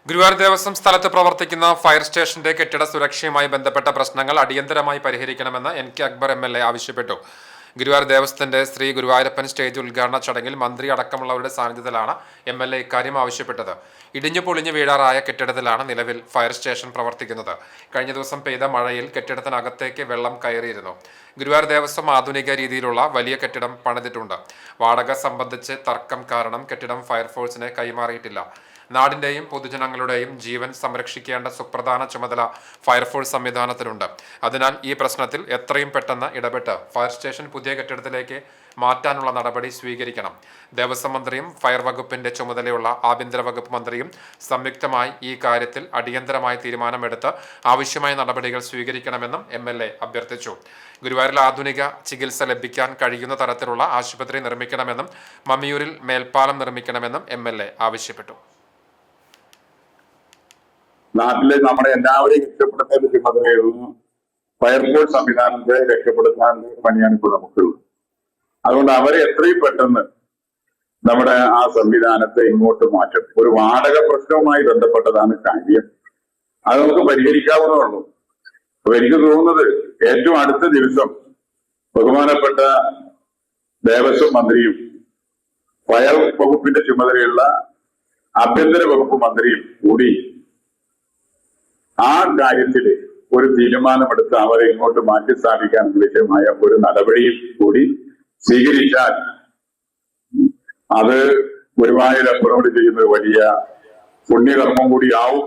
ഗുരുവായൂർ ദേവസ്വം സ്ഥലത്ത് പ്രവർത്തിക്കുന്ന ഫയർ സ്റ്റേഷന്റെ കെട്ടിട സുരക്ഷയുമായി ബന്ധപ്പെട്ട പ്രശ്നങ്ങൾ അടിയന്തരമായി പരിഹരിക്കണമെന്ന് NK അക്ബർ MLA ആവശ്യപ്പെട്ടു. ഗുരുവായൂർ ദേവസ്വത്തിന്റെ ശ്രീ ഗുരുവായൂരപ്പൻ സ്റ്റേജ് ഉദ്ഘാടന ചടങ്ങിൽ മന്ത്രി അടക്കമുള്ളവരുടെ സാന്നിധ്യത്തിലാണ് MLA ഇക്കാര്യം ആവശ്യപ്പെട്ടത്. ഇടിഞ്ഞു പൊളിഞ്ഞു വീഴാറായ കെട്ടിടത്തിലാണ് നിലവിൽ ഫയർ സ്റ്റേഷൻ പ്രവർത്തിക്കുന്നത്. കഴിഞ്ഞ ദിവസം പെയ്ത മഴയിൽ കെട്ടിടത്തിനകത്തേക്ക് വെള്ളം കയറിയിരുന്നു. ഗുരുവായൂർ ദേവസ്വം ആധുനിക രീതിയിലുള്ള വലിയ കെട്ടിടം പണിതിട്ടുണ്ട്. വാടക സംബന്ധിച്ച് തർക്കം കാരണം കെട്ടിടം ഫയർഫോഴ്സിന് കൈമാറിയിട്ടില്ല. നാടിന്റെയും പൊതുജനങ്ങളുടെയും ജീവൻ സംരക്ഷിക്കേണ്ട സുപ്രധാന ചുമതല ഫയർഫോഴ്സ് സംവിധാനത്തിനുണ്ട്. അതിനാൽ ഈ പ്രശ്നത്തിൽ എത്രയും പെട്ടെന്ന് ഇടപെട്ട് ഫയർ സ്റ്റേഷൻ പുതിയ കെട്ടിടത്തിലേക്ക് മാറ്റാനുള്ള നടപടി സ്വീകരിക്കണം. ദേവസ്വം മന്ത്രിയും ഫയർ വകുപ്പിന്റെ ചുമതലയുള്ള ആഭ്യന്തര വകുപ്പ് മന്ത്രിയും സംയുക്തമായി ഈ കാര്യത്തിൽ അടിയന്തരമായ തീരുമാനമെടുത്ത് ആവശ്യമായ നടപടികൾ സ്വീകരിക്കണമെന്നും MLA അഭ്യർത്ഥിച്ചു. ഗുരുവായൂരിൽ ആധുനിക ചികിത്സ ലഭിക്കാൻ കഴിയുന്ന തരത്തിലുള്ള ആശുപത്രി നിർമ്മിക്കണമെന്നും മമ്മിയൂരിൽ മേൽപ്പാലം നിർമ്മിക്കണമെന്നും MLA ആവശ്യപ്പെട്ടു. നാട്ടിലെ നമ്മുടെ എല്ലാവരെയും രക്ഷപ്പെടുത്തേണ്ട ചുമതലയുള്ള ഫയർഫോഴ്സ് സംവിധാനത്തെ രക്ഷപ്പെടുത്താൻ പണിയാണ് ഇപ്പോൾ നമുക്കുള്ളത്. അതുകൊണ്ട് അവരെ എത്രയും പെട്ടെന്ന് നമ്മുടെ ആ സംവിധാനത്തെ ഇങ്ങോട്ട് മാറ്റും. ഒരു വാടക പ്രശ്നവുമായി ബന്ധപ്പെട്ടതാണ് കാര്യം. അത് നമുക്ക് പരിഹരിക്കാവുന്നതുള്ളൂ. അപ്പൊ എനിക്ക് തോന്നുന്നത് ഏറ്റവും അടുത്ത ദിവസം ബഹുമാനപ്പെട്ട ദേവസ്വം മന്ത്രിയും ഫയർ വകുപ്പിന്റെ ചുമതലയുള്ള ആഭ്യന്തര വകുപ്പ് മന്ത്രിയും കൂടി ആ കാര്യത്തില് ഒരു തീരുമാനമെടുത്ത് അവരെ ഇങ്ങോട്ട് മാറ്റി സ്ഥാപിക്കാൻ ആവശ്യമായ ഒരു നടപടിയിൽ കൂടി സ്വീകരിച്ചാൽ അത് ഗുരുവായൂരപ്പനോട് ചെയ്യുന്ന വലിയ പുണ്യകർമ്മം കൂടിയാവും